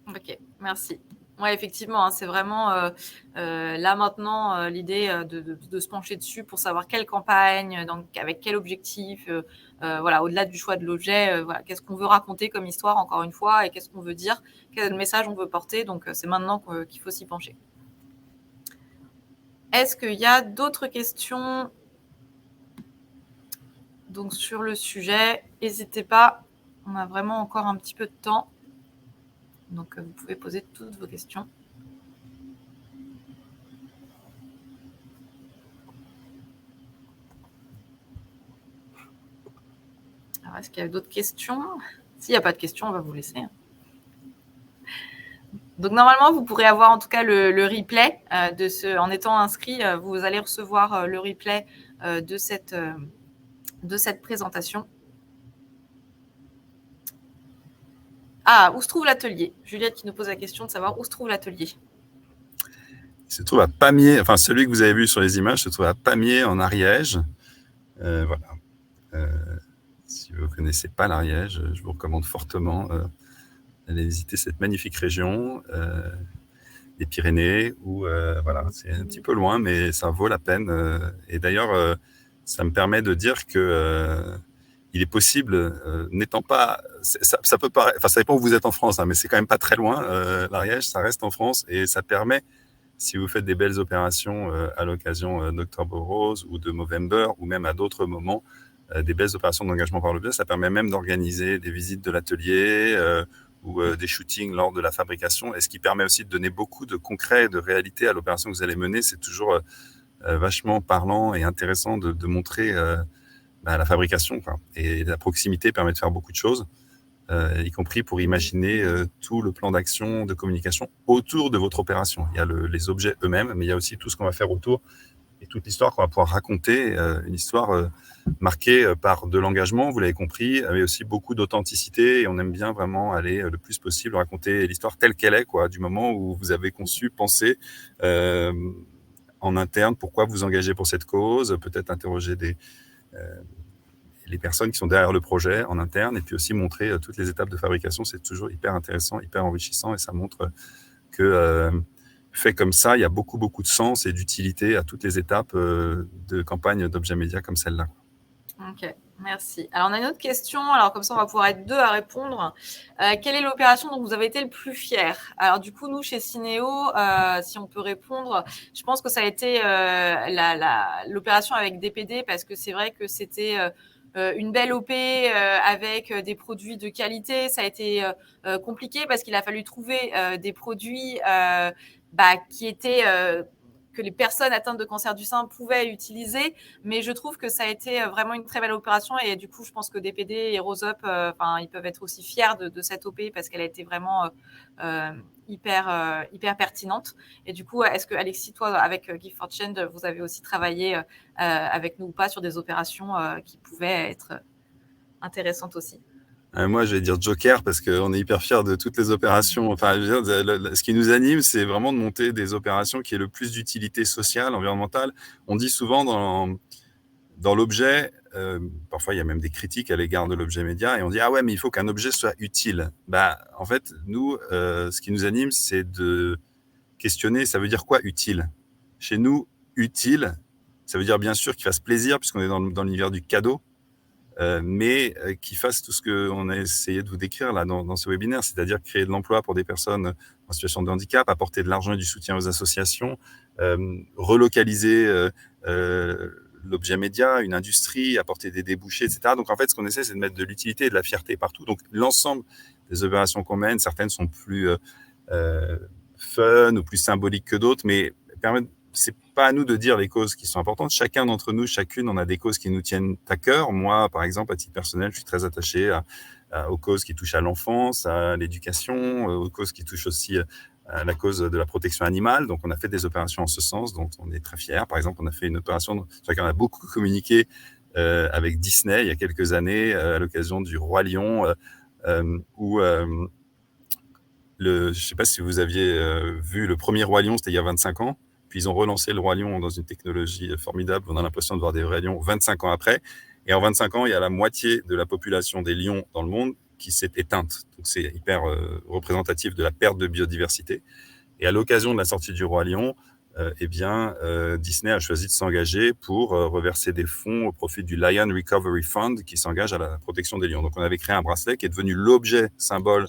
Ok, merci. Ouais, effectivement, hein, c'est vraiment là maintenant l'idée de se pencher dessus pour savoir quelle campagne, donc avec quel objectif, voilà, au-delà du choix de l'objet, voilà, qu'est-ce qu'on veut raconter comme histoire encore une fois et qu'est-ce qu'on veut dire, quel message on veut porter. Donc c'est maintenant qu'il faut s'y pencher. Est-ce qu'il y a d'autres questions donc sur le sujet? N'hésitez pas, on a vraiment encore un petit peu de temps. Donc, vous pouvez poser toutes vos questions. Alors, est-ce qu'il y a d'autres questions? S'il n'y a pas de questions, on va vous laisser. Donc, normalement, vous pourrez avoir en tout cas le replay en étant inscrit. Vous allez recevoir le replay de cette présentation. Ah, où se trouve l'atelier? Juliette qui nous pose la question de savoir où se trouve l'atelier. Il se trouve à Pamiers, enfin celui que vous avez vu sur les images se trouve à Pamiers en Ariège. Voilà. Si vous ne connaissez pas l'Ariège, je vous recommande fortement d'aller visiter cette magnifique région des Pyrénées où voilà, c'est un petit peu loin, mais ça vaut la peine. Et d'ailleurs, ça me permet de dire que il est possible, n'étant pas, ça peut paraître, enfin ça dépend où vous êtes en France, hein, mais c'est quand même pas très loin. L'Ariège, ça reste en France et ça permet, si vous faites des belles opérations à l'occasion d'Octobre Rose ou de Movember ou même à d'autres moments, des belles opérations d'engagement par le biais, ça permet même d'organiser des visites de l'atelier ou des shootings lors de la fabrication, et ce qui permet aussi de donner beaucoup de concret, de réalité à l'opération que vous allez mener. C'est toujours vachement parlant et intéressant de montrer la fabrication, quoi. Et la proximité permet de faire beaucoup de choses, y compris pour imaginer tout le plan d'action, de communication autour de votre opération. Il y a les objets eux-mêmes, mais il y a aussi tout ce qu'on va faire autour et toute l'histoire qu'on va pouvoir raconter, une histoire marquée par de l'engagement, vous l'avez compris, mais aussi beaucoup d'authenticité. Et on aime bien vraiment aller le plus possible raconter l'histoire telle qu'elle est, quoi, du moment où vous avez conçu, pensé en interne pourquoi vous engagez pour cette cause, peut-être interroger les personnes qui sont derrière le projet en interne, et puis aussi montrer toutes les étapes de fabrication. C'est toujours hyper intéressant, hyper enrichissant, et ça montre que fait comme ça, il y a beaucoup, beaucoup de sens et d'utilité à toutes les étapes de campagne d'objets médias comme celle-là. Ok, merci. Alors, on a une autre question. Alors, comme ça, on va pouvoir être deux à répondre. Quelle est l'opération dont vous avez été le plus fier? Alors, du coup, nous, chez Syneo, si on peut répondre, je pense que ça a été l'opération avec DPD, parce que c'est vrai que c'était une belle OP avec des produits de qualité. Ça a été compliqué parce qu'il a fallu trouver des produits qui étaient que les personnes atteintes de cancer du sein pouvaient utiliser, mais je trouve que ça a été vraiment une très belle opération, et du coup je pense que DPD et Roseup, ils peuvent être aussi fiers de cette OP parce qu'elle a été vraiment hyper pertinente. Et du coup, est-ce que Alexis, toi avec Gift for Change, vous avez aussi travaillé avec nous ou pas sur des opérations qui pouvaient être intéressantes aussi? Moi, je vais dire Joker parce qu'on est hyper fiers de toutes les opérations. Enfin, je veux dire, ce qui nous anime, c'est vraiment de monter des opérations qui aient le plus d'utilité sociale, environnementale. On dit souvent dans l'objet, parfois il y a même des critiques à l'égard de l'objet média, et on dit ah ouais, mais il faut qu'un objet soit utile. Bah, en fait, nous, ce qui nous anime, c'est de questionner. Ça veut dire quoi utile? Chez nous, utile, ça veut dire bien sûr qu'il fasse plaisir, puisqu'on est dans l'univers du cadeau. Mais qui fasse tout ce qu'on a essayé de vous décrire là dans ce webinaire, c'est-à-dire créer de l'emploi pour des personnes en situation de handicap, apporter de l'argent et du soutien aux associations, relocaliser l'objet média, une industrie, apporter des débouchés, etc. Donc en fait, ce qu'on essaie, c'est de mettre de l'utilité et de la fierté partout. Donc l'ensemble des opérations qu'on mène, certaines sont plus fun ou plus symboliques que d'autres, mais c'est pas à nous de dire les causes qui sont importantes. Chacun d'entre nous, chacune, on a des causes qui nous tiennent à cœur. Moi, par exemple, à titre personnel, je suis très attaché aux causes qui touchent à l'enfance, à l'éducation, aux causes qui touchent aussi à la cause de la protection animale. Donc, on a fait des opérations en ce sens, dont on est très fiers. Par exemple, on a fait une opération sur laquelle on a beaucoup communiqué avec Disney il y a quelques années, à l'occasion du Roi Lion, où je ne sais pas si vous aviez vu le premier Roi Lion, c'était il y a 25 ans. Puis ils ont relancé le Roi Lion dans une technologie formidable. On a l'impression de voir des vrais lions 25 ans après. Et en 25 ans, il y a la moitié de la population des lions dans le monde qui s'est éteinte. Donc c'est hyper représentatif de la perte de biodiversité. Et à l'occasion de la sortie du Roi Lion, Disney a choisi de s'engager pour reverser des fonds au profit du Lion Recovery Fund qui s'engage à la protection des lions. Donc on avait créé un bracelet qui est devenu l'objet symbole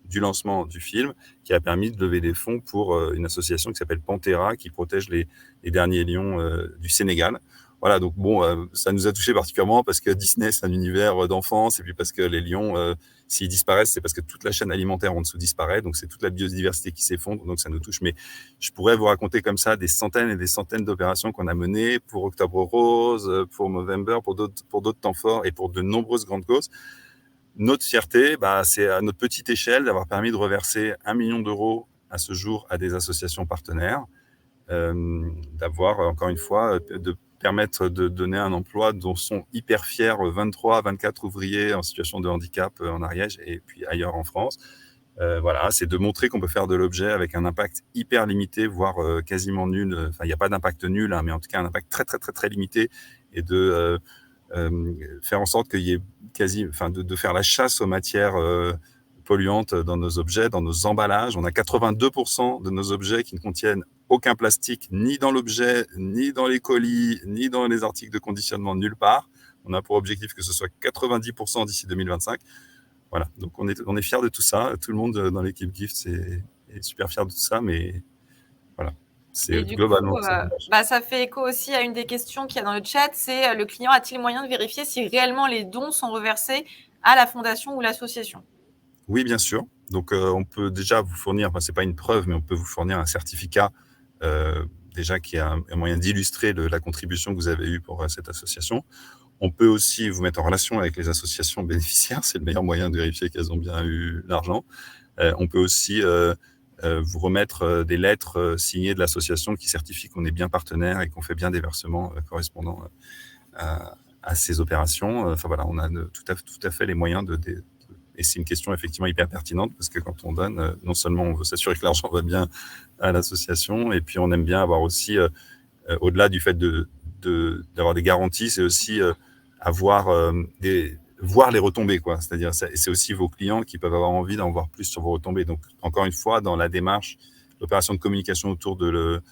du lancement du film, qui a permis de lever des fonds pour une association qui s'appelle Pantera, qui protège les derniers lions du Sénégal. Voilà, donc bon, ça nous a touché particulièrement parce que Disney, c'est un univers d'enfance, et puis parce que les lions, s'ils disparaissent, c'est parce que toute la chaîne alimentaire en dessous disparaît, donc c'est toute la biodiversité qui s'effondre, donc ça nous touche. Mais je pourrais vous raconter comme ça des centaines et des centaines d'opérations qu'on a menées pour Octobre Rose, pour Movember, pour d'autres temps forts et pour de nombreuses grandes causes. Notre fierté, c'est à notre petite échelle d'avoir permis de reverser 1 million d'euros à ce jour à des associations partenaires, d'avoir, encore une fois, de permettre de donner un emploi dont sont hyper fiers 23 à 24 ouvriers en situation de handicap en Ariège et puis ailleurs en France. Voilà, c'est de montrer qu'on peut faire de l'objet avec un impact hyper limité, voire quasiment nul. Enfin, il n'y a pas d'impact nul, hein, mais en tout cas un impact très, très, très, très limité, et de faire en sorte qu'il y ait de faire la chasse aux matières polluantes dans nos objets, dans nos emballages. On a 82% de nos objets qui ne contiennent aucun plastique, ni dans l'objet, ni dans les colis, ni dans les articles de conditionnement, nulle part. On a pour objectif que ce soit 90% d'ici 2025. Voilà, donc on est fiers de tout ça. Tout le monde dans l'équipe Gift est super fier de tout ça, mais voilà. Et du globalement, coup, ça fait écho aussi à une des questions qu'il y a dans le chat, c'est le client a-t-il moyen de vérifier si réellement les dons sont reversés à la fondation ou l'association? Oui, bien sûr. Donc, on peut déjà vous fournir, c'est pas une preuve, mais on peut vous fournir un certificat déjà qui a un moyen d'illustrer la contribution que vous avez eue pour cette association. On peut aussi vous mettre en relation avec les associations bénéficiaires, c'est le meilleur moyen de vérifier qu'elles ont bien eu l'argent. On peut aussi vous remettre des lettres signées de l'association qui certifient qu'on est bien partenaire et qu'on fait bien des versements correspondant à ces opérations. Enfin voilà, on a tout à fait les moyens et c'est une question effectivement hyper pertinente parce que quand on donne, non seulement on veut s'assurer que l'argent va bien à l'association, et puis on aime bien avoir aussi, au-delà du fait d'avoir des garanties, c'est aussi voir les retombées, quoi. C'est-à-dire, c'est aussi vos clients qui peuvent avoir envie d'en voir plus sur vos retombées. Donc, encore une fois, dans la démarche, l'opération de communication autour de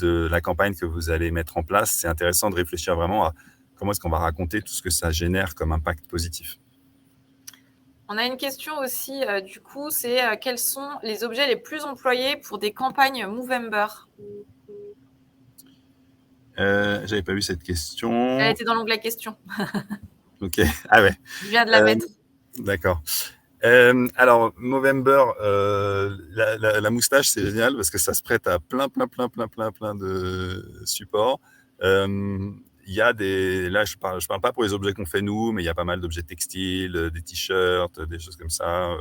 la campagne que vous allez mettre en place, c'est intéressant de réfléchir vraiment à comment est-ce qu'on va raconter tout ce que ça génère comme impact positif. On a une question aussi, du coup, c'est quels sont les objets les plus employés pour des campagnes Movember? J'avais pas vu cette question. Elle était dans l'onglet questions. Ok, ah ouais. Je viens de la mettre. D'accord. Alors, Movember, la moustache, c'est génial parce que ça se prête à plein de supports. il y a là, je parle pas pour les objets qu'on fait nous, mais il y a pas mal d'objets textiles, des t-shirts, des choses comme ça.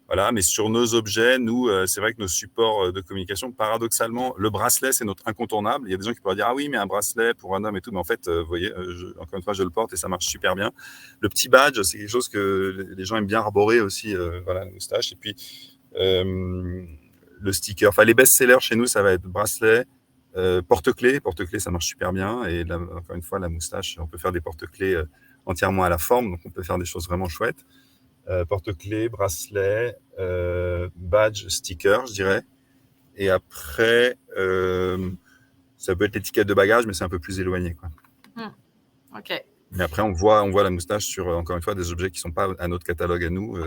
Voilà. Mais sur nos objets, nous, c'est vrai que nos supports de communication, paradoxalement, le bracelet, c'est notre incontournable. Il y a des gens qui pourraient dire, ah oui, mais un bracelet pour un homme et tout. Mais en fait, vous voyez, encore une fois, je le porte et ça marche super bien. Le petit badge, c'est quelque chose que les gens aiment bien arborer aussi, voilà, la moustache. Et puis, le sticker, enfin, les best-sellers chez nous, ça va être bracelet, porte-clés. Porte-clés, ça marche super bien. Et là, encore une fois, la moustache, on peut faire des porte-clés entièrement à la forme. Donc, on peut faire des choses vraiment chouettes. Porte-clés, bracelet, badge, sticker, je dirais. Et après, ça peut être l'étiquette de bagage, mais c'est un peu plus éloigné, quoi. Ok. Mais après, on voit la moustache sur, encore une fois, des objets qui ne sont pas à notre catalogue à nous,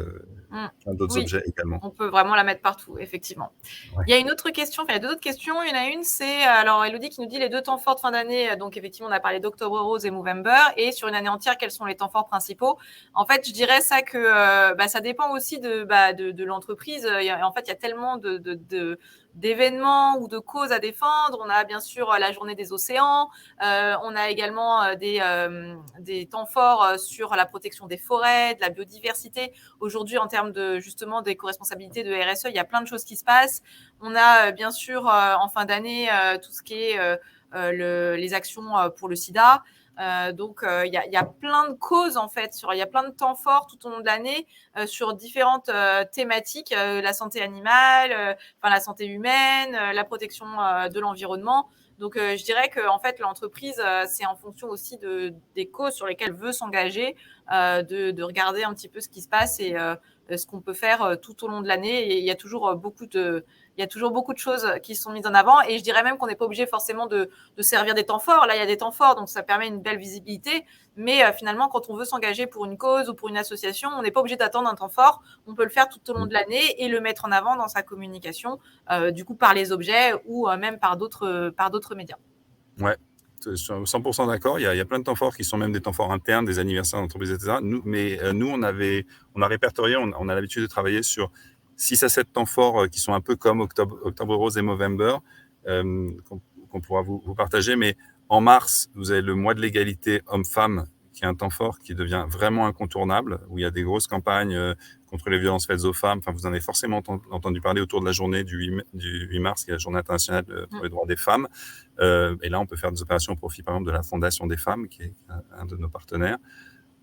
plein d'autres objets également. On peut vraiment la mettre partout, effectivement. Ouais. Il y a une autre question, enfin, il y a deux autres questions. Il y en a une, c'est alors Elodie qui nous dit les 2 temps forts de fin d'année. Donc, effectivement, on a parlé d'Octobre Rose et Movember. Et sur une année entière, quels sont les temps forts principaux? En fait, je dirais ça que ça dépend aussi de l'entreprise. En fait, il y a tellement d'événements ou de causes à défendre. On a bien sûr la journée des océans. On a également des temps forts sur la protection des forêts, de la biodiversité. Aujourd'hui, en termes de justement d'éco-responsabilité de RSE, il y a plein de choses qui se passent. On a bien sûr en fin d'année tout ce qui est les actions pour le sida. Donc, il y a plein de causes, en fait, il y a plein de temps forts tout au long de l'année sur différentes thématiques, la santé animale, la santé humaine, la protection de l'environnement. Donc, je dirais que en fait, l'entreprise, c'est en fonction aussi des causes sur lesquelles elle veut s'engager, de regarder un petit peu ce qui se passe et ce qu'on peut faire tout au long de l'année. Et il y a toujours beaucoup de choses qui sont mises en avant. Et je dirais même qu'on n'est pas obligé forcément de servir des temps forts. Là, il y a des temps forts, donc ça permet une belle visibilité. Mais finalement, quand on veut s'engager pour une cause ou pour une association, on n'est pas obligé d'attendre un temps fort. On peut le faire tout au long de l'année et le mettre en avant dans sa communication, du coup par les objets ou même par d'autres médias. Ouais, je suis 100% d'accord. Il y a plein de temps forts qui sont même des temps forts internes, des anniversaires d'entreprise, etc. Nous, on a répertorié, on a l'habitude de travailler sur 6 à 7 temps forts qui sont un peu comme Octobre Rose et Movember, qu'on pourra vous partager. Mais en mars, vous avez le mois de l'égalité homme-femme, qui est un temps fort qui devient vraiment incontournable, où il y a des grosses campagnes contre les violences faites aux femmes. Enfin, vous en avez forcément entendu parler autour de la journée du 8 mars, qui est la journée internationale pour les droits des femmes. Et là, on peut faire des opérations au profit, par exemple, de la Fondation des femmes, qui est un de nos partenaires.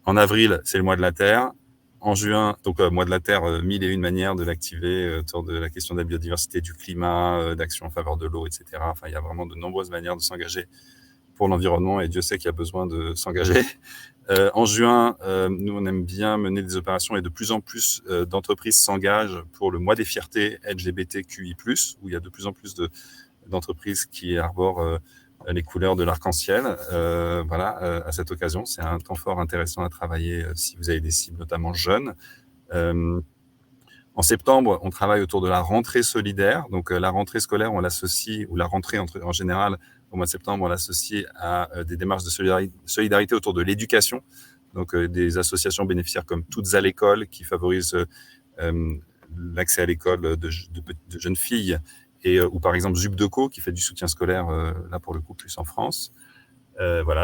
En avril, c'est le mois de la Terre. En juin, donc mois de la Terre, 1001 manières de l'activer autour de la question de la biodiversité, du climat, d'action en faveur de l'eau, etc. Enfin, il y a vraiment de nombreuses manières de s'engager pour l'environnement, et Dieu sait qu'il y a besoin de s'engager. En juin, nous, on aime bien mener des opérations, et de plus en plus d'entreprises s'engagent pour le mois des fiertés LGBTQI+, où il y a de plus en plus d'entreprises qui arborent les couleurs de l'arc-en-ciel. À cette occasion, c'est un temps fort intéressant à travailler si vous avez des cibles, notamment jeunes. En septembre, on travaille autour de la rentrée solidaire. Donc, la rentrée scolaire, on l'associe, ou la rentrée en général, au mois de septembre, on l'associe à des démarches de solidarité autour de l'éducation. Donc, des associations bénéficiaires comme Toutes à l'école, qui favorisent l'accès à l'école de jeunes filles, ou par exemple Zubdeco, qui fait du soutien scolaire, là pour le coup, plus en France.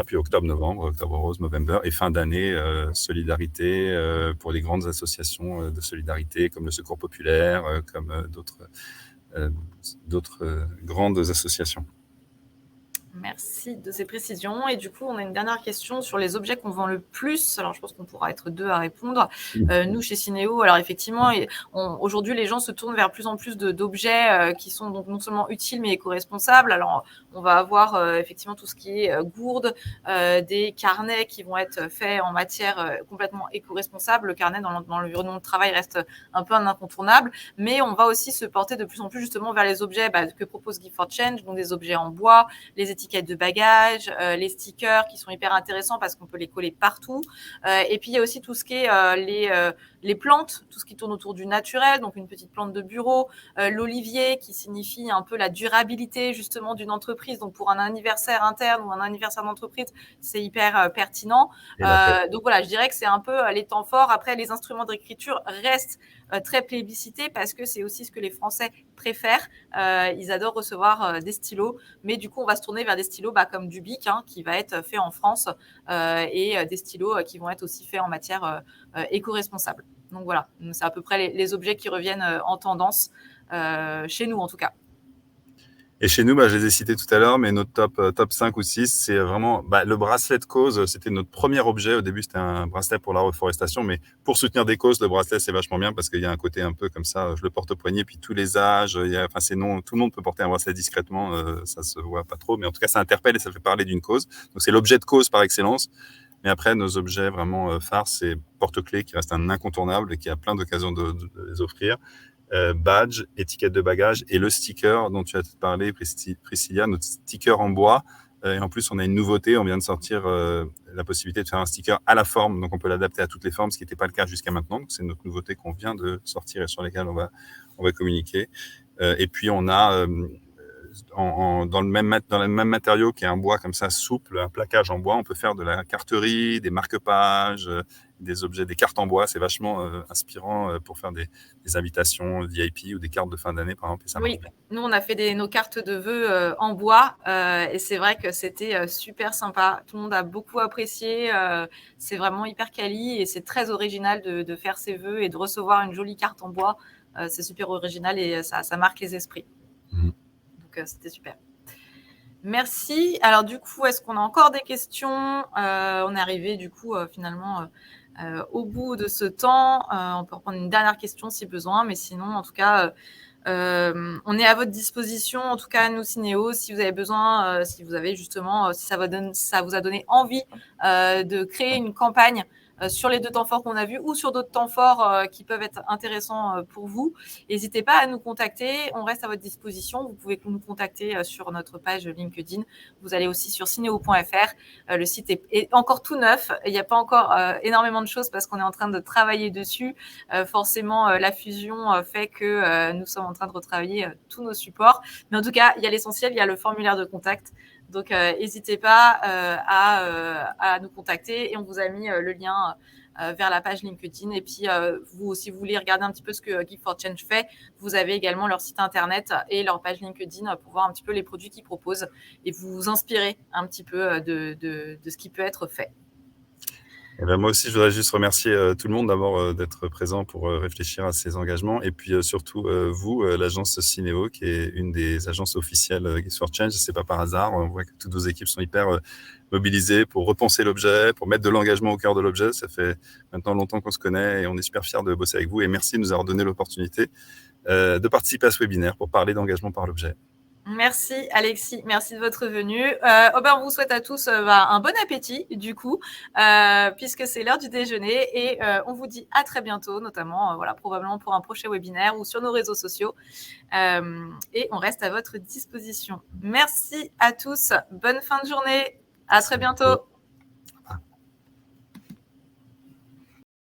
Puis octobre-novembre, Octobre Rose, Movember, et fin d'année, solidarité pour les grandes associations de solidarité comme le Secours Populaire, comme d'autres grandes associations. Merci de ces précisions. Et du coup, on a une dernière question sur les objets qu'on vend le plus. Alors, je pense qu'on pourra être 2 à répondre. Nous, chez Cinéo, alors effectivement, aujourd'hui, les gens se tournent vers plus en plus d'objets qui sont donc non seulement utiles, mais éco-responsables. Alors, on va avoir effectivement tout ce qui est gourdes, des carnets qui vont être faits en matière complètement éco-responsable. Le carnet dans l'environnement de travail reste un peu un incontournable, mais on va aussi se porter de plus en plus justement vers les objets que propose Give for Change, donc des objets en bois, les étiquettes de bagages, les stickers qui sont hyper intéressants parce qu'on peut les coller partout. Et puis, il y a aussi tout ce qui est les plantes, tout ce qui tourne autour du naturel, donc une petite plante de bureau, l'olivier qui signifie un peu la durabilité justement d'une entreprise. Donc, pour un anniversaire interne ou un anniversaire d'entreprise, c'est hyper pertinent. Donc, voilà, je dirais que c'est un peu les temps forts. Après, les instruments d'écriture restent très plébiscité parce que c'est aussi ce que les Français préfèrent. Ils adorent recevoir des stylos, mais du coup, on va se tourner vers des stylos comme du Bic, qui va être fait en France, et des stylos qui vont être aussi faits en matière éco-responsable. Donc voilà, c'est à peu près les objets qui reviennent en tendance, chez nous en tout cas. Et chez nous, je les ai cités tout à l'heure, mais notre top 5 ou 6, c'est vraiment le bracelet de cause. C'était notre premier objet. Au début, c'était un bracelet pour la reforestation, mais pour soutenir des causes, le bracelet, c'est vachement bien parce qu'il y a un côté un peu comme ça. Je le porte au poignet, puis tous les âges. Tout le monde peut porter un bracelet discrètement. Ça se voit pas trop, mais en tout cas, ça interpelle et ça fait parler d'une cause. Donc, c'est l'objet de cause par excellence. Mais après, nos objets vraiment phares, c'est porte-clés qui reste un incontournable et qui a plein d'occasions de les offrir. Badge, étiquette de bagage et le sticker dont tu as parlé, Priscilla, notre sticker en bois. Et en plus, on a une nouveauté, on vient de sortir la possibilité de faire un sticker à la forme, donc on peut l'adapter à toutes les formes, ce qui n'était pas le cas jusqu'à maintenant. Donc c'est notre nouveauté qu'on vient de sortir et sur laquelle on va communiquer. Et puis on a dans le même matériau qui est un bois comme ça souple, un plaquage en bois, on peut faire de la carterie, des marque-pages, des objets, des cartes en bois. C'est vachement inspirant pour faire des invitations VIP ou des cartes de fin d'année, par exemple. Et ça oui, nous, on a fait nos cartes de vœux en bois et c'est vrai que c'était super sympa. Tout le monde a beaucoup apprécié. C'est vraiment hyper quali et c'est très original de faire ses vœux et de recevoir une jolie carte en bois. C'est super original et ça marque les esprits. Donc, c'était super. Merci. Alors, du coup, est-ce qu'on a encore des questions? On est arrivé, du coup, finalement, au bout de ce temps. On peut reprendre une dernière question si besoin, mais sinon, en tout cas, on est à votre disposition. En tout cas, nous, Cinéo, si vous avez besoin, si vous avez justement, si ça vous a donné envie de créer une campagne sur les 2 temps forts qu'on a vus ou sur d'autres temps forts qui peuvent être intéressants pour vous, n'hésitez pas à nous contacter. On reste à votre disposition. Vous pouvez nous contacter sur notre page LinkedIn. Vous allez aussi sur cinéo.fr. Le site est encore tout neuf. Il n'y a pas encore énormément de choses parce qu'on est en train de travailler dessus. Forcément, la fusion fait que nous sommes en train de retravailler tous nos supports. Mais en tout cas, il y a l'essentiel, il y a le formulaire de contact. Donc, n'hésitez pas à nous contacter et on vous a mis le lien vers la page LinkedIn. Et puis, vous, si vous voulez regarder un petit peu ce que Give for Change fait, vous avez également leur site internet et leur page LinkedIn pour voir un petit peu les produits qu'ils proposent et vous inspirer un petit peu de ce qui peut être fait. Et moi aussi, je voudrais juste remercier tout le monde d'abord d'être présent pour réfléchir à ces engagements. Et puis surtout, vous, l'agence Cinéo, qui est une des agences officielles Gifts for Change. C'est pas par hasard. On voit que toutes vos équipes sont hyper mobilisées pour repenser l'objet, pour mettre de l'engagement au cœur de l'objet. Ça fait maintenant longtemps qu'on se connaît et on est super fiers de bosser avec vous. Et merci de nous avoir donné l'opportunité de participer à ce webinaire pour parler d'engagement par l'objet. Merci Alexis, merci de votre venue. On vous souhaite à tous un bon appétit du coup, puisque c'est l'heure du déjeuner et on vous dit à très bientôt, notamment probablement pour un prochain webinaire ou sur nos réseaux sociaux. Et on reste à votre disposition. Merci à tous, bonne fin de journée, à très bientôt.